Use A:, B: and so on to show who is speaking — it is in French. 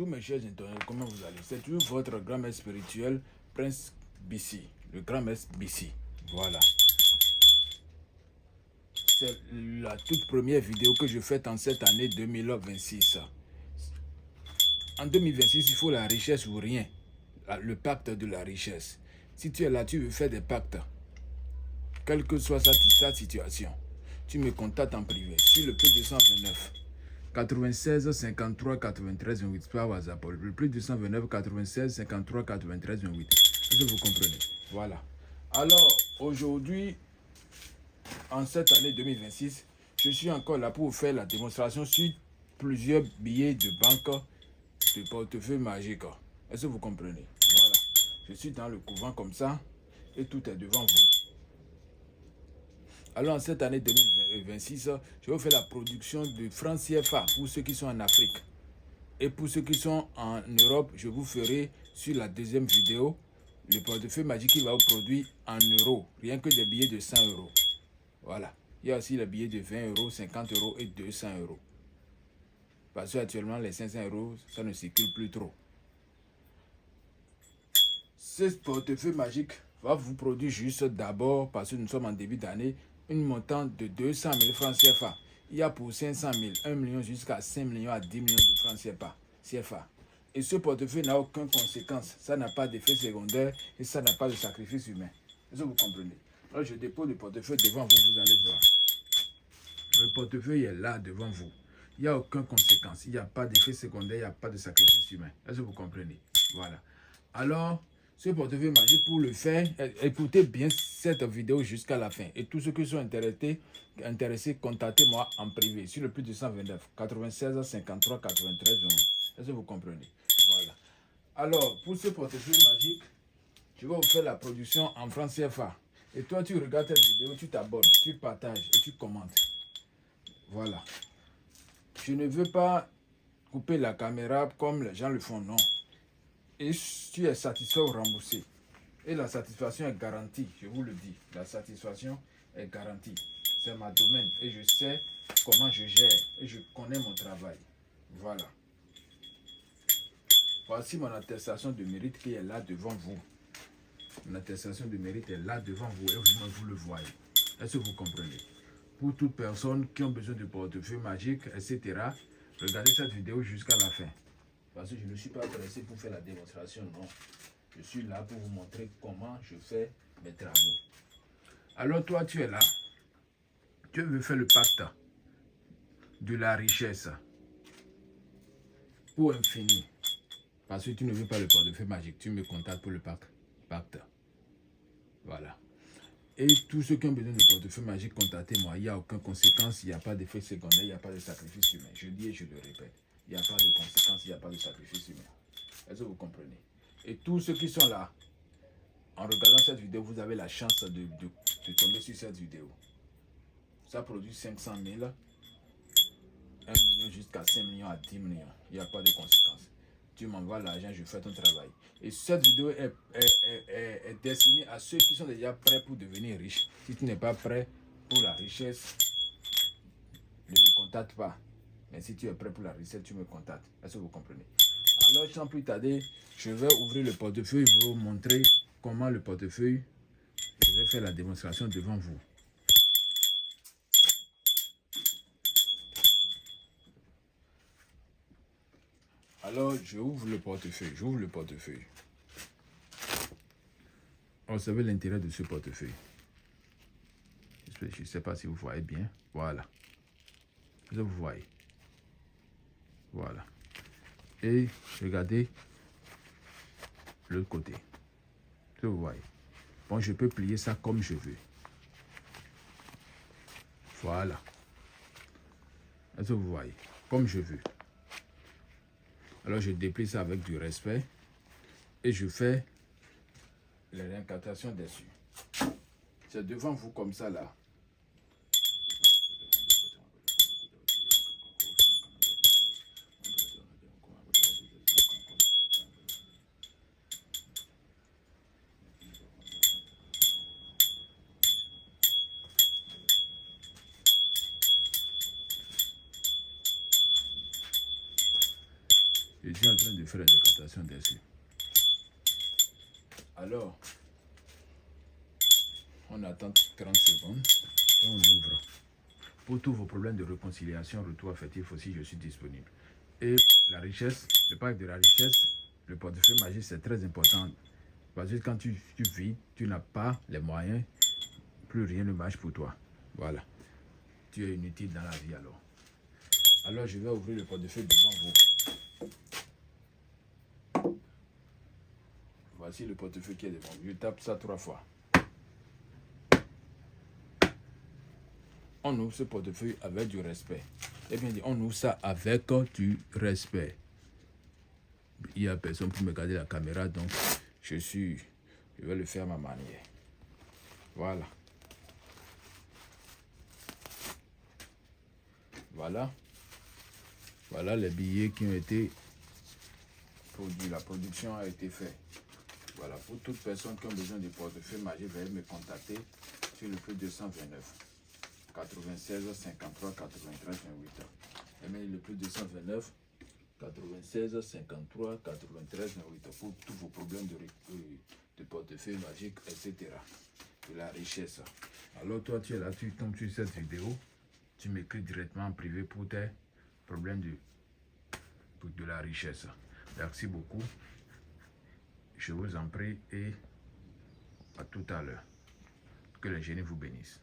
A: Bonjour mes chers internautes, comment vous allez? C'est toujours votre grand-mère spirituel, Prince BC, le grand-mère BC. Voilà. C'est la toute première vidéo que je fais en cette année 2026. En 2026, il faut la richesse ou rien. Le pacte de la richesse. Si tu es là, tu veux faire des pactes, quelle que soit ta situation, tu me contactes en privé sur le plus 229 96 53 93 28 par WhatsApp. Le plus 229 96 53 93 28. Est-ce que vous comprenez? Voilà. Alors, aujourd'hui, en cette année 2026, je suis encore là pour vous faire la démonstration sur plusieurs billets de banque de portefeuille magique. Est-ce que vous comprenez? Voilà. Je suis dans le couvent comme ça et tout est devant vous. Alors, en cette année 2026, je vais vous faire la production de francs CFA pour ceux qui sont en Afrique. Et pour ceux qui sont en Europe, je vous ferai sur la deuxième vidéo le portefeuille magique qui va vous produire en euros, rien que des billets de 100 euros. Voilà. Il y a aussi les billets de 20 euros, 50 euros et 200 euros. Parce qu'actuellement, les 500 euros, ça ne circule plus trop. Ce portefeuille magique va vous produire juste d'abord, parce que nous sommes en début d'année, une montante de 200 000 francs CFA. Il y a pour 500 000, 1 million jusqu'à 5 millions à 10 millions de francs CFA. Et ce portefeuille n'a aucune conséquence. Ça n'a pas d'effet secondaire et ça n'a pas de sacrifice humain. Est-ce que vous comprenez? Alors je dépose le portefeuille devant vous, vous allez voir. Le portefeuille est là devant vous. Il n'y a aucune conséquence. Il n'y a pas d'effet secondaire, il n'y a pas de sacrifice humain. Est-ce que vous comprenez? Voilà. Alors, ce portefeuille magique, pour le faire, écoutez bien cette vidéo jusqu'à la fin. Et tous ceux qui sont intéressés, contactez-moi en privé sur le plus de 129 96 53 93 28. Est-ce que vous comprenez? Voilà. Alors, pour ce portefeuille magique, je vais vous faire la production en francs CFA. Et toi, tu regardes cette vidéo, tu t'abonnes, tu partages et tu commentes. Voilà. Je ne veux pas couper la caméra comme les gens le font, non. Et tu es satisfait ou remboursé. Et la satisfaction est garantie, je vous le dis. La satisfaction est garantie. C'est ma domaine et je sais comment je gère et je connais mon travail. Voilà. Voici mon attestation de mérite qui est là devant vous. Mon attestation de mérite est là devant vous et vous le voyez. Est-ce que vous comprenez? Pour toute personne qui a besoin de portefeuille magique, etc., regardez cette vidéo jusqu'à la fin. Parce que je ne suis pas pressé pour faire la démonstration, non. Je suis là pour vous montrer comment je fais mes travaux. Alors toi, tu es là. Tu veux faire le pacte de la richesse pour infini. Parce que tu ne veux pas le portefeuille magique. Tu me contactes pour le pacte. Voilà. Et tous ceux qui ont besoin de portefeuille magique, contactez-moi. Il n'y a aucune conséquence, il n'y a pas d'effet secondaire, il n'y a pas de sacrifice humain. Je dis et je le répète. Il n'y a pas de conséquence, il n'y a pas de sacrifice humain. Est-ce que vous comprenez? Et tous ceux qui sont là, en regardant cette vidéo, vous avez la chance de tomber sur cette vidéo. Ça produit 500 000, 1 million jusqu'à 5 millions à 10 millions. Il n'y a pas de conséquences. Tu m'envoies l'argent, je fais ton travail. Et cette vidéo est destinée à ceux qui sont déjà prêts pour devenir riches. Si tu n'es pas prêt pour la richesse, ne me contacte pas. Mais si tu es prêt pour la richesse, tu me contactes. Est-ce que vous comprenez? Alors, sans plus tarder, je vais ouvrir le portefeuille pour vous montrer comment le portefeuille, je vais faire la démonstration devant vous. Alors, je ouvre le portefeuille. J'ouvre le portefeuille. Observez l'intérêt de ce portefeuille. Je ne sais pas si vous voyez bien. Voilà. Vous voyez. Voilà. Et regardez l'autre côté. Vous voyez. Bon, je peux plier ça comme je veux. Voilà. Est-ce que vous voyez? Comme je veux. Alors, je déplie ça avec du respect. Et je fais les réincantations dessus. C'est devant vous comme ça, là. Je suis en train de faire la décantation dessus. Alors, on attend 30 secondes et on ouvre. Pour tous vos problèmes de réconciliation, retour affectif aussi, je suis disponible. Et la richesse, le pack de la richesse, le portefeuille magique, c'est très important. Parce que quand tu vis, tu n'as pas les moyens, plus rien ne marche pour toi. Voilà. Tu es inutile dans la vie alors. Alors je vais ouvrir le portefeuille devant vous. Voici le portefeuille qui est devant vous. Je tape ça 3 fois. On ouvre ce portefeuille avec du respect. Eh bien dit, on ouvre ça avec du respect. Il n'y a personne pour me garder la caméra, donc je vais le faire à ma manière. Voilà. Voilà. Voilà les billets qui ont été produits. La production a été faite. Voilà. Pour toute personne qui a besoin de portefeuille magique, veuillez me contacter sur le plus 229 96 53 93 28. Et même le plus 229 96 53 93 28 pour tous vos problèmes de portefeuille magique, etc. De la richesse. Alors toi, tu es là, tu tombes sur cette vidéo, tu m'écris directement en privé pour tes problèmes de la richesse. Merci beaucoup. Je vous en prie et à tout à l'heure. Que les génies vous bénissent.